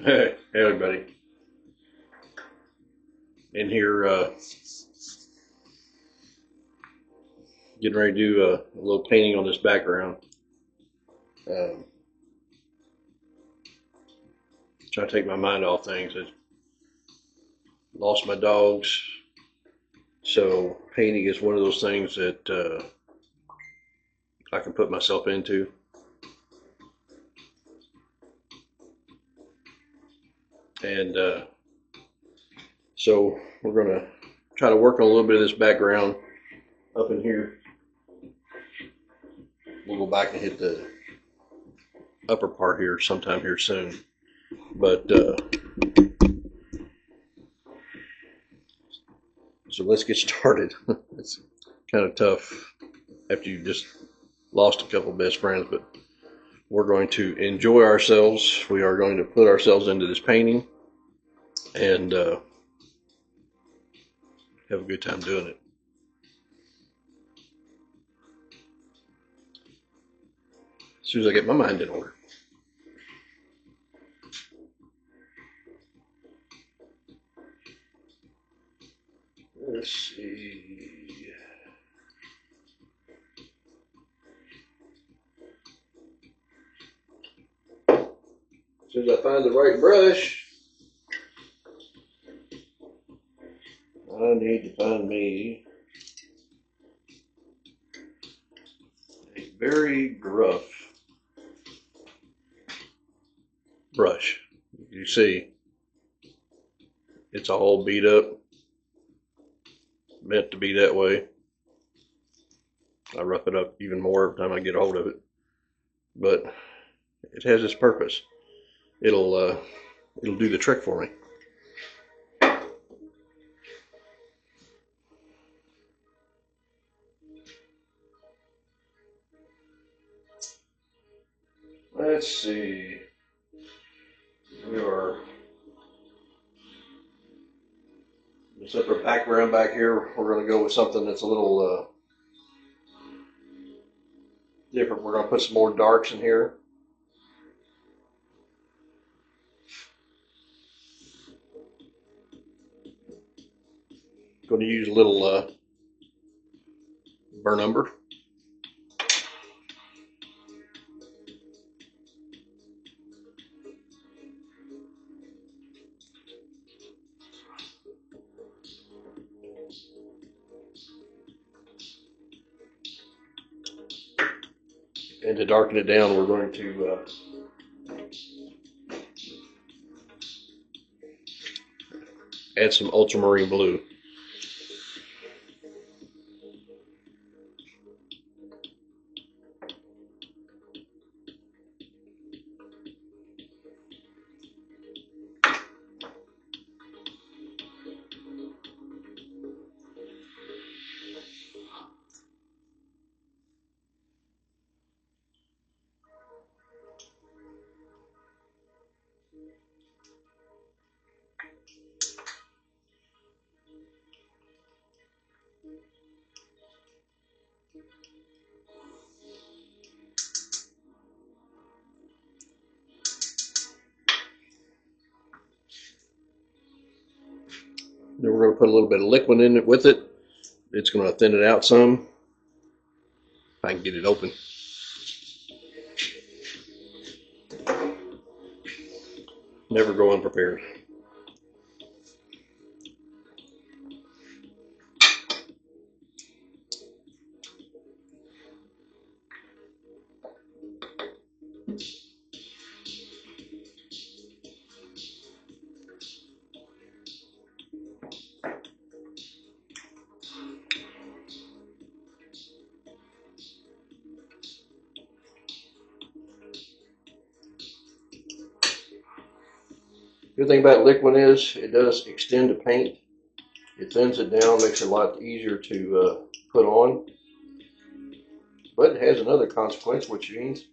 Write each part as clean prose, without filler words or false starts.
Hey, everybody. In here, getting ready to do a little painting on this background. Um, Trying to take my mind off things. I lost my dogs, so painting is one of those things that I can put myself into. And so we're going to try to work on a little bit of this background up in here. We'll go back and hit the upper part here sometime here soon. But so let's get started. It's kind of tough after you just lost a couple best friends, but we're going to enjoy ourselves. We are going to put ourselves into this painting and have a good time doing it. As soon as I get my mind in order. Let's see. As soon as I find the right brush, I need to find me a very gruff brush. You see, it's all beat up, meant to be that way. I rough it up even more every time I get a hold of it, but it has its purpose. It'll do the trick for me. Let's see. We are this upper background back here. We're going to go with something that's a little different. We're going to put some more darks in here. Going to use a little burnt umber. And to darken it down, we're going to add some ultramarine blue. Then we're going to put a little bit of liquid in it with it. It's going to thin it out some. If I can get it open. Never go unprepared. Good thing about liquid is it does extend the paint. It thins it down, makes it a lot easier to put on. But it has another consequence, which means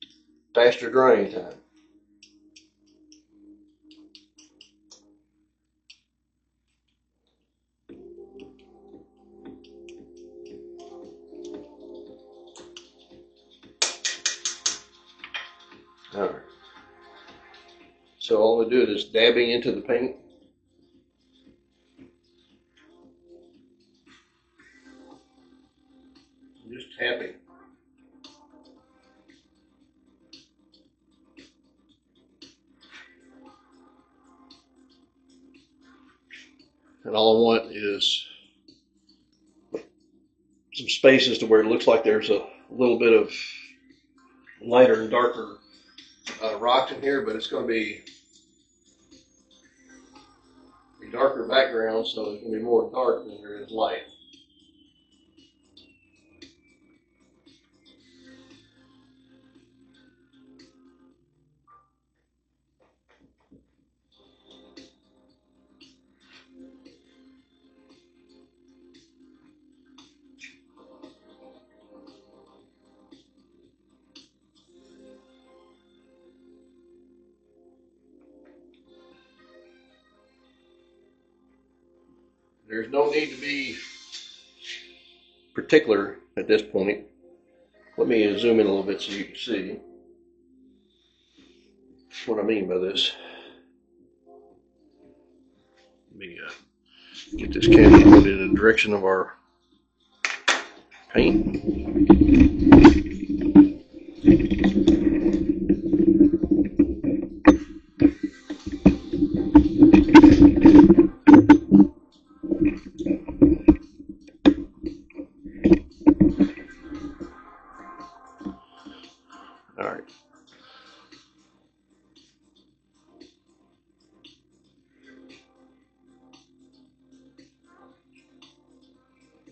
faster drying time. All right. So all I'm doing is dabbing into the paint. Just tapping. And all I want is some spaces to where it looks like there's a little bit of lighter and darker rocks in here, but it's going to be a darker background, so it's going to be more dark than there is light. There's no need to be particular at this point. Let me zoom in a little bit so you can see what I mean by this. Let me get this candy pointed in the direction of our paint. All right.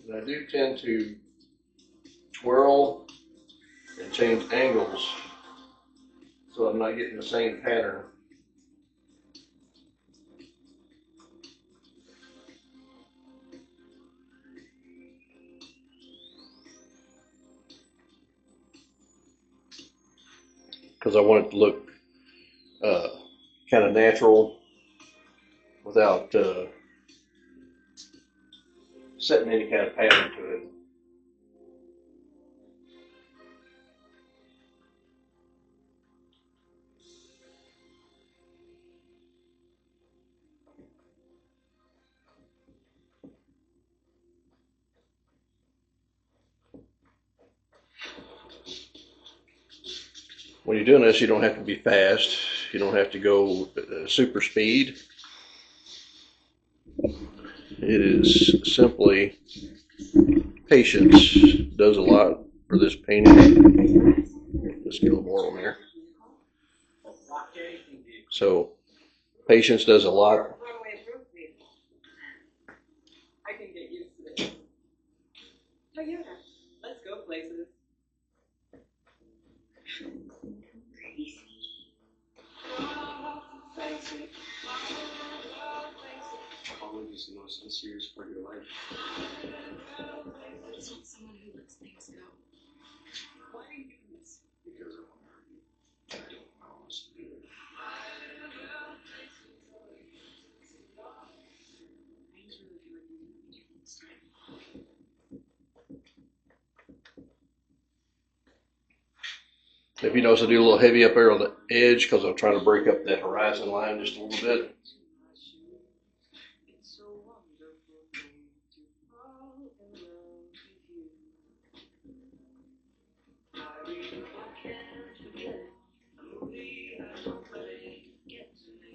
And I do tend to twirl and change angles so I'm not getting the same pattern. Because I want it to look kind of natural without setting any kind of pattern to it. When you're doing this, you don't have to be fast. You don't have to go super speed. It is simply patience does a lot for this painting. Just get a little more on there. So patience does a lot. I can get used to it. Toyota, let's go places. College is the most mysterious part of your life. I just want someone who lets things go. Why are you doing this? Because I want to hurt you. I don't promise to do it. I just really feel like we need to be different this time. If you notice, I do a little heavy up there on the edge because I'm trying to break up that horizon line just a little bit. It's so wonderful to fall in love with you. I really can't forget. Only I don't play get to me.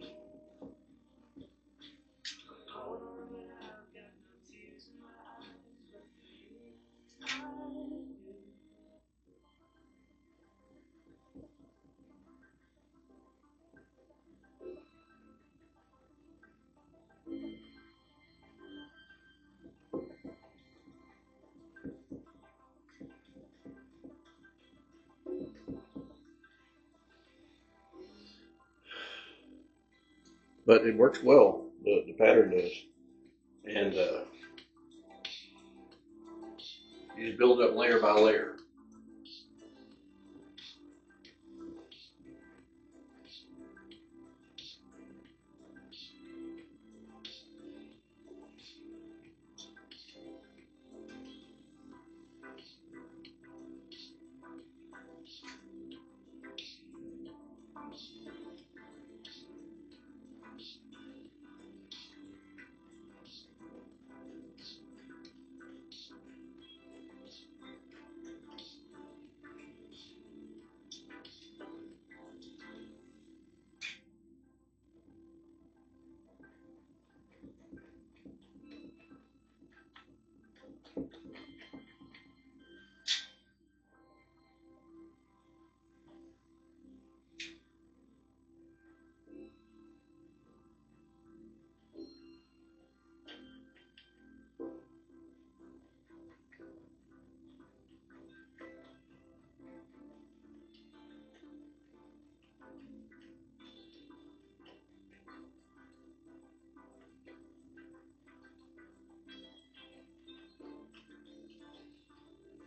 Oh, and I've got no tears in my eyes, but for you, I do. But it works well. The pattern does. And you just build up layer by layer.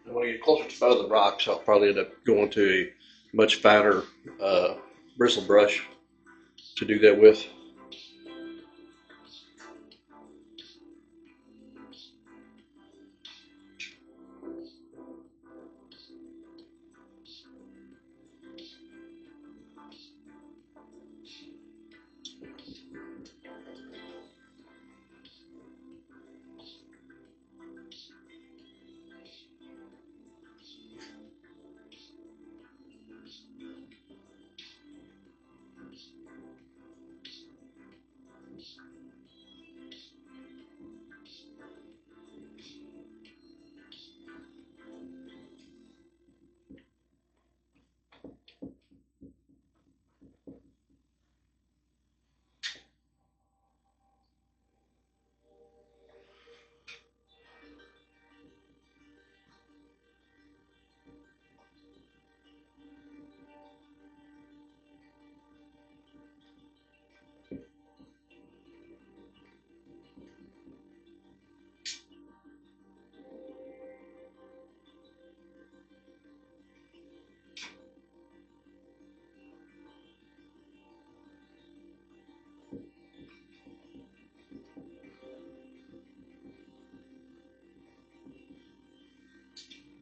And when I get closer to the rocks, I'll probably end up going to a much finer bristle brush to do that with.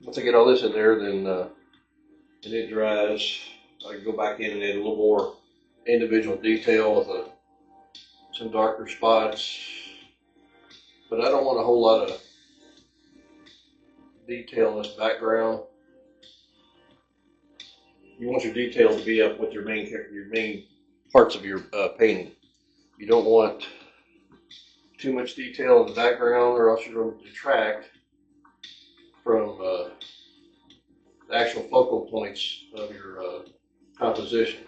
Once I get all this in there, then and it dries, I can go back in and add a little more individual detail with some darker spots. But I don't want a whole lot of detail in this background. You want your detail to be up with your main parts of your painting. You don't want too much detail in the background, or else you're going to detract from the actual focal points of your composition.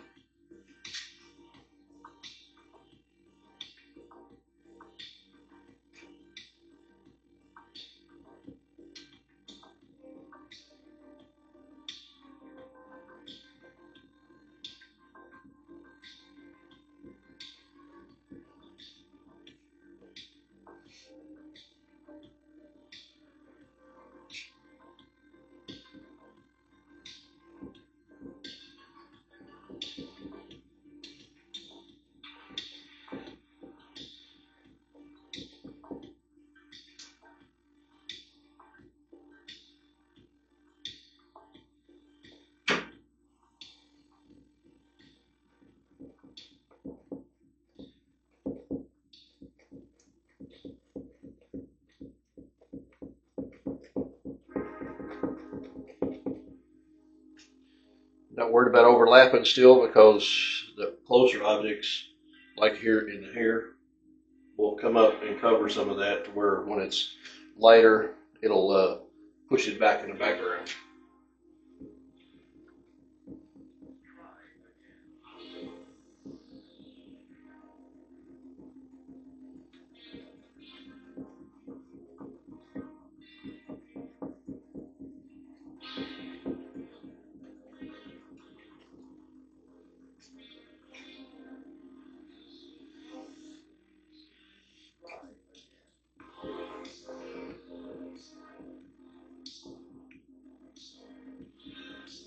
Not worried about overlapping still, because the closer objects, like here in the hair, will come up and cover some of that, to where when it's lighter, it'll push it back in the background.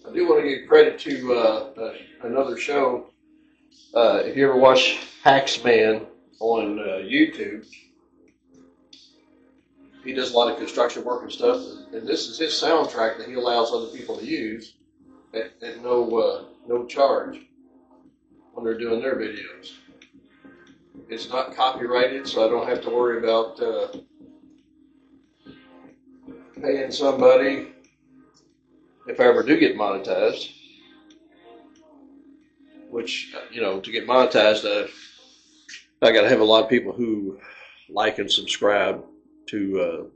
I do want to give credit to another show. If you ever watch Hacksman on YouTube, he does a lot of construction work and stuff, and this is his soundtrack that he allows other people to use at no charge when they're doing their videos. It's not copyrighted, so I don't have to worry about paying somebody if I ever do get monetized. Which, to get monetized, I got to have a lot of people who like and subscribe to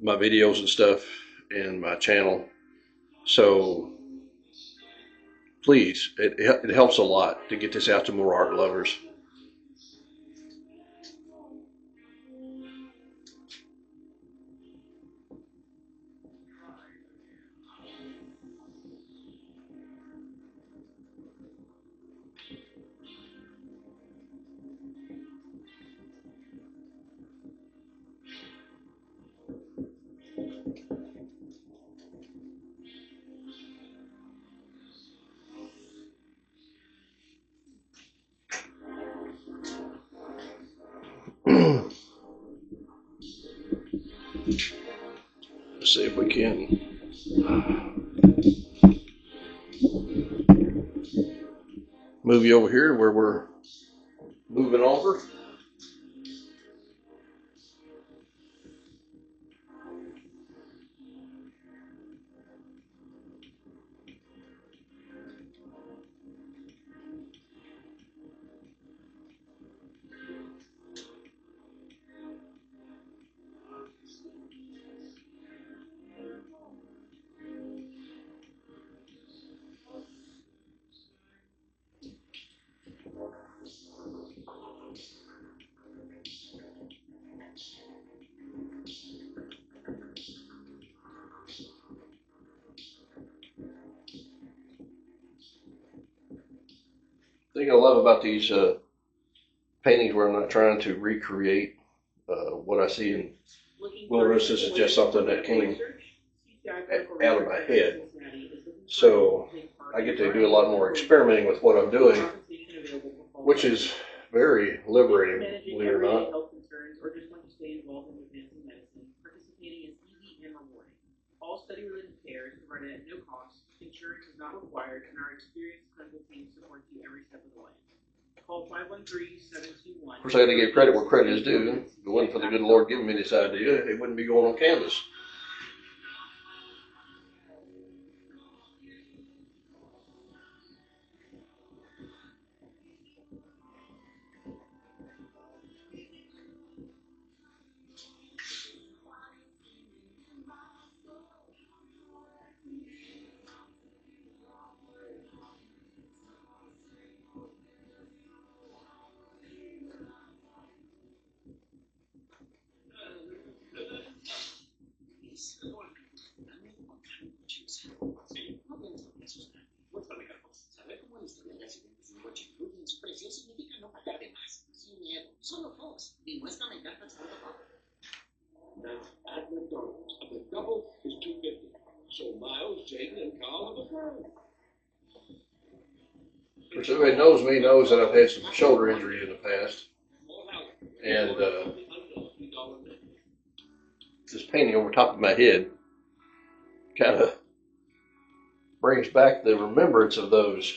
my videos and stuff and my channel. So please, it helps a lot to get this out to more art lovers. Let's see if we can. Move you over here where we're moving over. The thing I love about these paintings where I'm not trying to recreate what I see in wilderness. This is just something that came out of my head. So I get to do a lot more experimenting with what I'm doing, which is very liberating, believe it or not. All study-related care is provided at no cost. Insurance is not required, and our experienced clinical team supports you every step of the way. Call 513-721. Of course, I got to give credit where credit is due. If it wasn't for the good Lord giving me this idea, it wouldn't be going on canvas. Saber cómo la historia de accidentes de coche influye en su precio significa no pagar de más. Sin miedo, solo Fox. Demuéstrame cartas protocolo. Now, at McDonald's, the double is $2.50. So Miles, Jaden, and Carl have a friend. Which everybody knows me knows that I've had some shoulder injuries in the past. And this painting over top of my head kind of brings back the remembrance of those.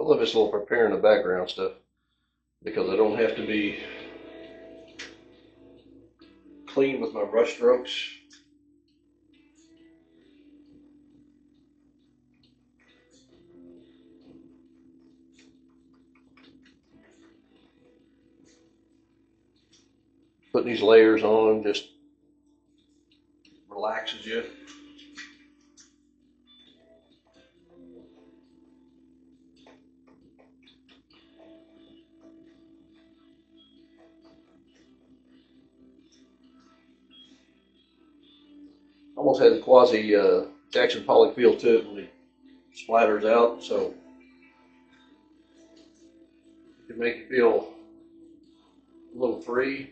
I love this little preparing the background stuff because I don't have to be clean with my brush strokes. Putting these layers on just relaxes you. Almost has a quasi Jackson Pollock feel to it when it splatters out, so it can make you feel a little free.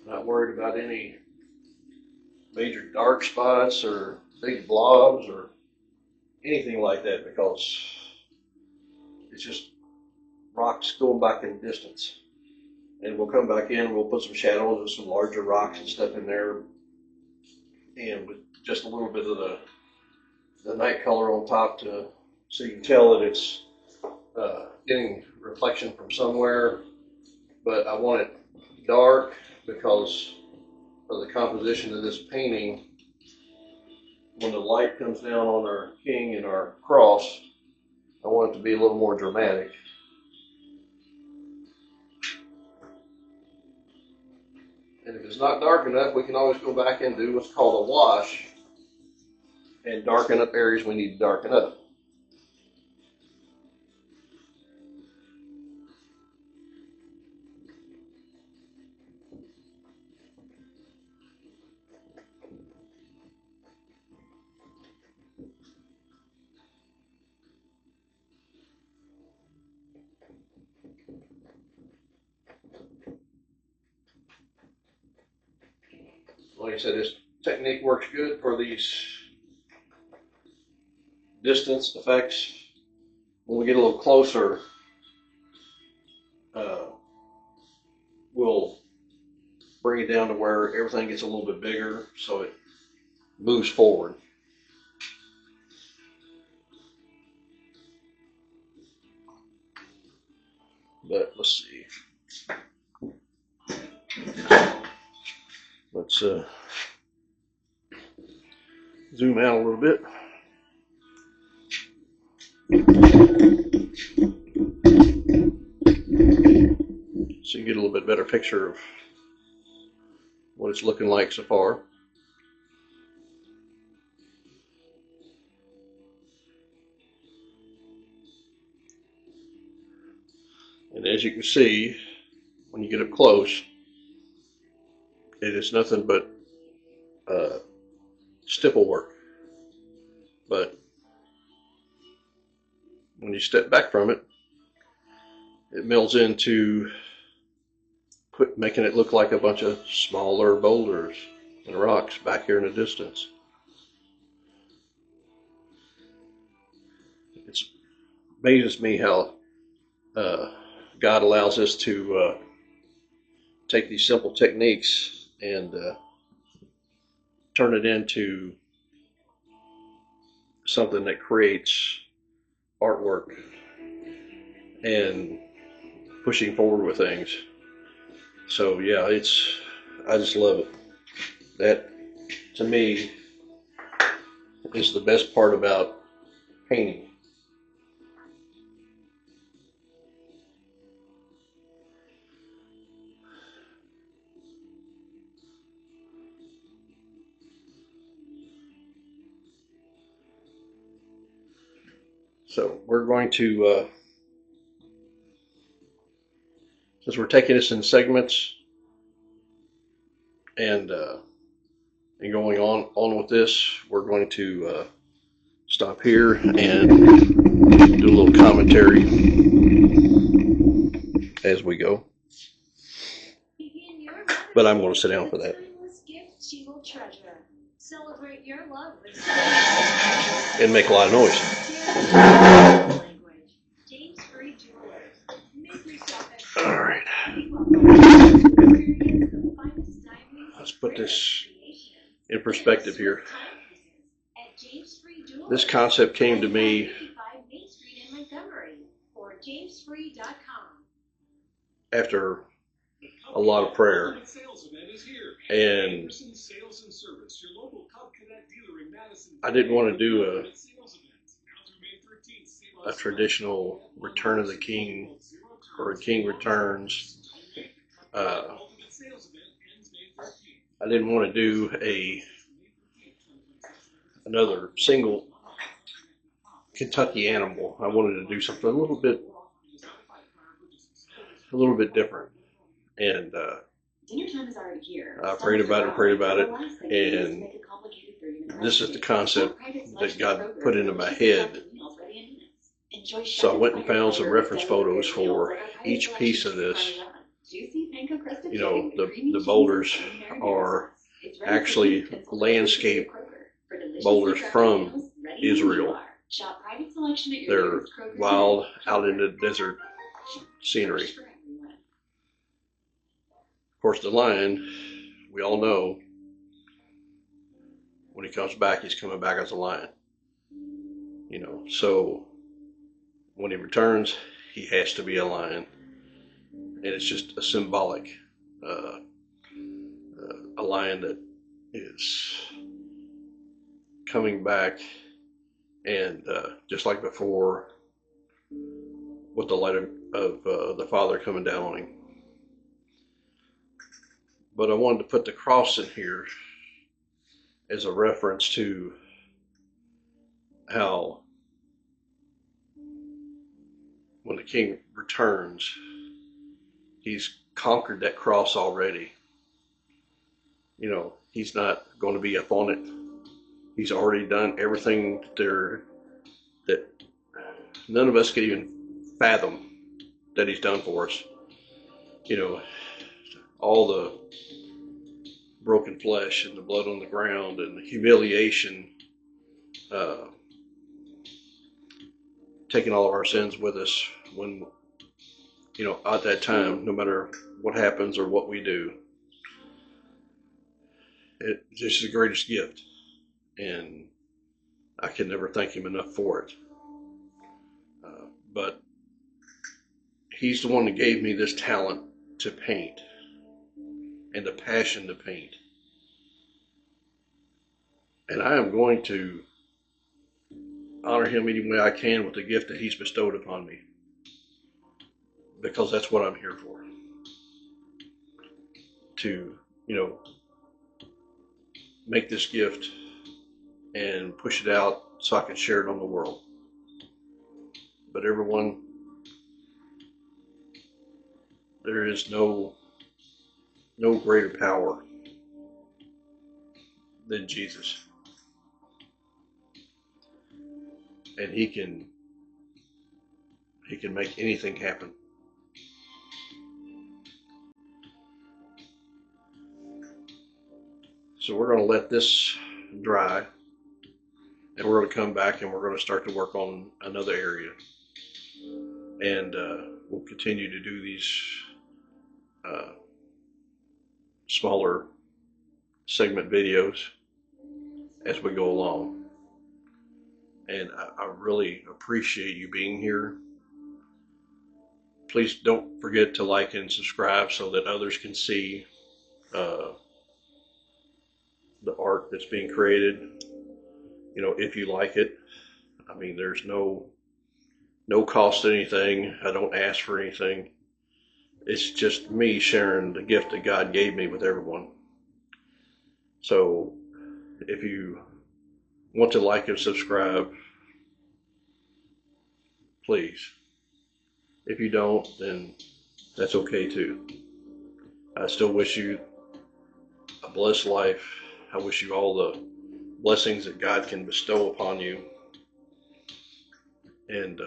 Not worried about any major dark spots or big blobs or anything like that because it's just rocks going back in distance. And we'll come back in, we'll put some shadows with some larger rocks and stuff in there, and with just a little bit of the night color on top so you can tell that it's getting reflection from somewhere. But I want it dark because of the composition of this painting. When the light comes down on our king and our cross, I want it to be a little more dramatic. And if it's not dark enough, we can always go back and do what's called a wash and darken up areas we need to darken up. Like I said, this technique works good for these distance effects. When we get a little closer, we'll bring it down to where everything gets a little bit bigger so it moves forward. But let's see. Let's zoom out a little bit. So you get a little bit better picture of what it's looking like so far. And as you can see, when you get up close, it is nothing but stipple work. But when you step back from it, it melds into making it look like a bunch of smaller boulders and rocks back here in the distance. It amazes me how God allows us to take these simple techniques and turn it into something that creates artwork and pushing forward with things. So yeah, I just love it. That, to me, is the best part about painting. So we're going to, since we're taking this in segments and going on with this, we're going to stop here and do a little commentary as we go. But I'm going to sit down for that. Gifts you will treasure. Celebrate your love with and make a lot of noise. language. James Free Jewelers. Make yourself All right, experience the finest diamonds. let's put this in perspective here. At James Free Jewelers. This concept came to me 55 Main Street in Montgomery or jamesfree.com. after a lot of prayer, and I didn't want to do a traditional Return of the King or a King Returns. I didn't want to do another single Kentucky animal. I wanted to do something a little bit different. And dinner time is already here. I prayed about it, and this is the concept that God put into my head. So I went and found some reference photos for each piece of this. You know, the boulders are actually landscape boulders from Israel. They're wild, out in the desert scenery. Of course, the lion, we all know, when he comes back, he's coming back as a lion. You know, so when he returns, he has to be a lion. And it's just a symbolic, a lion that is coming back, and just like before, with the light of the Father coming down on him. But I wanted to put the cross in here as a reference to how when the King returns, he's conquered that cross already. You know, he's not going to be up on it. He's already done everything that none of us could even fathom that he's done for us. You know, all the broken flesh and the blood on the ground and the humiliation, taking all of our sins with us when, you know, at that time, no matter what happens or what we do, it's just the greatest gift. And I can never thank him enough for it. But he's the one that gave me this talent to paint and the passion to paint. And I am going to honor him any way I can with the gift that he's bestowed upon me, because that's what I'm here for. To, you know, make this gift and push it out so I can share it on the world. But everyone, there is no greater power than Jesus. And he can make anything happen. So we're going to let this dry, and we're going to come back and we're going to start to work on another area. And we'll continue to do these smaller segment videos as we go along. And I really appreciate you being here. Please don't forget to like and subscribe so that others can see the art that's being created. You know, if you like it. I mean, there's no cost to anything. I don't ask for anything. It's just me sharing the gift that God gave me with everyone. So if you want to like and subscribe, please. If you don't, then that's okay too. I still wish you a blessed life. I wish you all the blessings that God can bestow upon you. And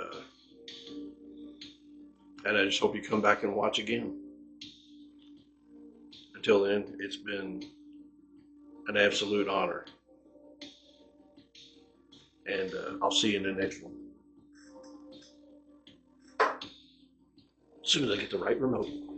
I just hope you come back and watch again. Until then, it's been an absolute honor. and I'll see you in the next one. As soon as I get the right remote.